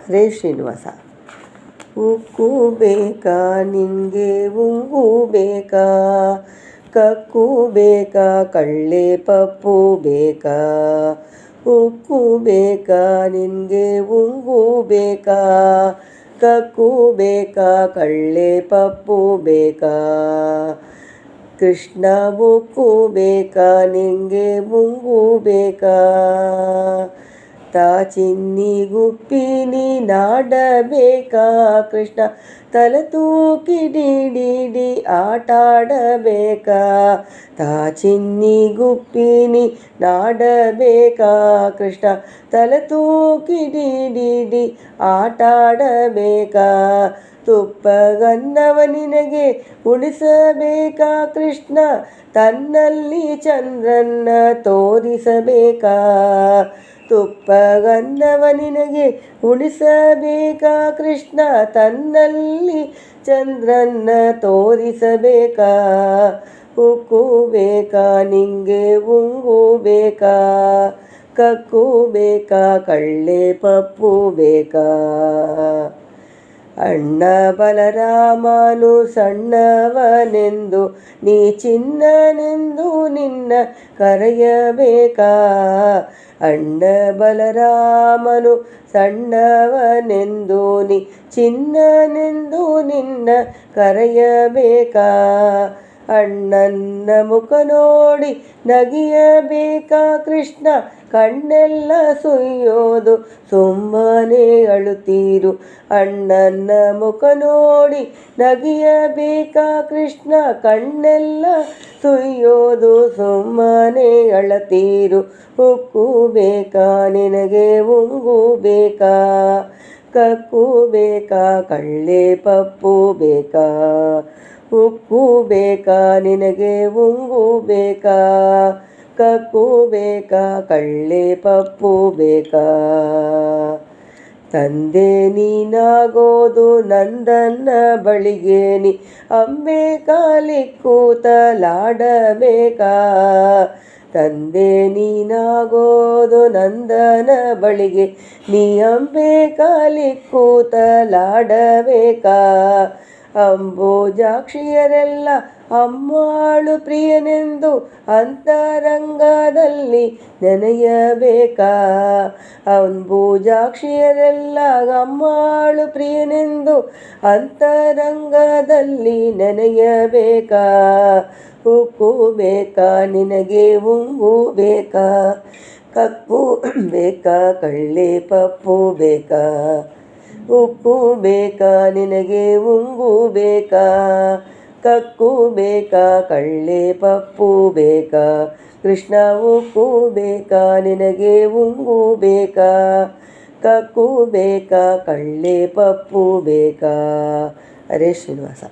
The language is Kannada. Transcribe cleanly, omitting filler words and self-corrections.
ಹರೇ ಶ್ರೀನಿವಾಸ. ಉಕ್ಕು ಬೇಕಾ ನಿನಗೆ ಉಂಗು ಬೇಕಾ, ಕಕ್ಕು ಬೇಕಾ ಕಳ್ಳೆ ಪಪ್ಪು ಬೇಕಾ. ಉಕ್ಕು ಬೇಕಾ ನಿನಗೆ ಉಂಗು ಬೇಕಾ, ಕಕ್ಕು ಬೇಕಾ ಕಳ್ಳೆ ಪಪ್ಪು ಬೇಕಾ. ಕೃಷ್ಣ ಉಕ್ಕು ಬೇಕಾ ನಿನಗೆ ಉಂಗು ಬೇಕಾ, ತಾ ಚಿನ್ನಿ ಗುಪ್ಪಿನಿ ನಾಡಬೇಕಾ. ಕೃಷ್ಣ ತಲೆ ತೂಕಿ ಡಿ ಆಟಾಡಬೇಕಾ, ತಾ ಚಿನ್ನಿ ಗುಪ್ಪಿನಿ ನಾಡಬೇಕಾ. ಕೃಷ್ಣ ತಲೆ ತೂಕಿ ಡಿ ಆಟಾಡಬೇಕಾ. ತುಪ್ಪಗನ್ನವ ನಿನಗೆ ಉಣಿಸಬೇಕಾ. ಕೃಷ್ಣ ತನ್ನಲ್ಲಿ ಚಂದ್ರನ್ನ ತೋರಿಸಬೇಕಾ. ತುಪ್ಪಗನ್ನವ ನಿನಗೆ ಉಣಿಸಬೇಕಾ. ಕೃಷ್ಣ ತನ್ನಲ್ಲಿ ಚಂದ್ರನ್ನ ತೋರಿಸಬೇಕಾ. ಉಕ್ಕು ಬೇಕಾ ನಿಂಗೆ ಉಂಗು ಬೇಕಾ, ಕಕ್ಕು ಬೇಕಾ ಕಳ್ಳೆ ಪಪ್ಪು ಬೇಕಾ. ಅಣ್ಣ ಬಲರಾಮನು ಸಣ್ಣವನೆಂದು ನೀ ಚಿನ್ನನೆಂದು ನಿನ್ನ ಕರೆಯಬೇಕಾ. ಅಣ್ಣ ಬಲರಾಮನು ಸಣ್ಣವನೆಂದು ನೀ ಚಿನ್ನನೆಂದು ನಿನ್ನ ಕರೆಯಬೇಕಾ. ಅಣ್ಣನ ಮುಖ ನೋಡಿ ನಗಿಯಬೇಕಾ. ಕೃಷ್ಣ ಕಣ್ಣೆಲ್ಲ ಸುಯ್ಯೋದು ಸುಮ್ಮನೆ ಅಳುತ್ತೀರು. ಅಣ್ಣನ ಮುಖ ನೋಡಿ ನಗಿಯಬೇಕಾ. ಕೃಷ್ಣ ಕಣ್ಣೆಲ್ಲ ಸುಯ್ಯೋದು ಸುಮ್ಮನೆ ಅಳತೀರು. ಉಕ್ಕು ಬೇಕಾ ನಿನಗೆ ಉಂಗು ಬೇಕಾ, ಕಕ್ಕು ಬೇಕಾ ಕಳ್ಳೆ ಪಪ್ಪು ಬೇಕಾ. ಉಕ್ಕು ಬೇಕಾ ನಿನಗೆ ಉಂಗು ಬೇಕಾ, ಕಕ್ಕು ಬೇಕಾ ಕಳ್ಳೆ ಪಪ್ಪು ಬೇಕಾ. ತಂದೆ ನೀನಾಗೋದು ನಂದನ್ನ ಬಳಿಗೆ ನೀ ಅಂಬೆ ಕಾಲಿ ಕೂತಲಾಡಬೇಕಾ. ತಂದೆ ನೀನಾಗೋದು ನಂದನ ಬಳಿಗೆ ನೀ ಅಂಬೆ ಕಾಲಿ ಕೂತಲಾಡಬೇಕಾ. ಅಂಬುಜಾಕ್ಷಿಯರೆಲ್ಲ ಅಮ್ಮಾಳು ಪ್ರಿಯನೆಂದು ಅಂತರಂಗದಲ್ಲಿ ನೆನೆಯಬೇಕಾ. ಅಂಬುಜಾಕ್ಷಿಯರೆಲ್ಲ ಅಮ್ಮಾಳು ಪ್ರಿಯನೆಂದು ಅಂತರಂಗದಲ್ಲಿ ನೆನೆಯಬೇಕಾ. ಉಕ್ಕು ಬೇಕಾ ನಿನಗೆ ಉಂಗು ಬೇಕಾ, ಕಕ್ಕು ಬೇಕಾ ಕಳ್ಳೆ ಪಪ್ಪು ಬೇಕಾ. ಉಕ್ಕು ಬೇಕಾ ನಿನಗೆ ಉಂಗು ಬೇಕಾ, ಕಕ್ಕು ಬೇಕಾ ಕಳ್ಳೆ ಪಪ್ಪು ಬೇಕಾ. ಕೃಷ್ಣ ಉಕ್ಕು ಬೇಕಾ ನಿನಗೆ ಉಂಗು ಬೇಕಾ, ಕಕ್ಕು ಬೇಕಾ ಕಳ್ಳೆ ಪಪ್ಪು ಬೇಕಾ. ಹರೇ ಶ್ರೀನಿವಾಸ.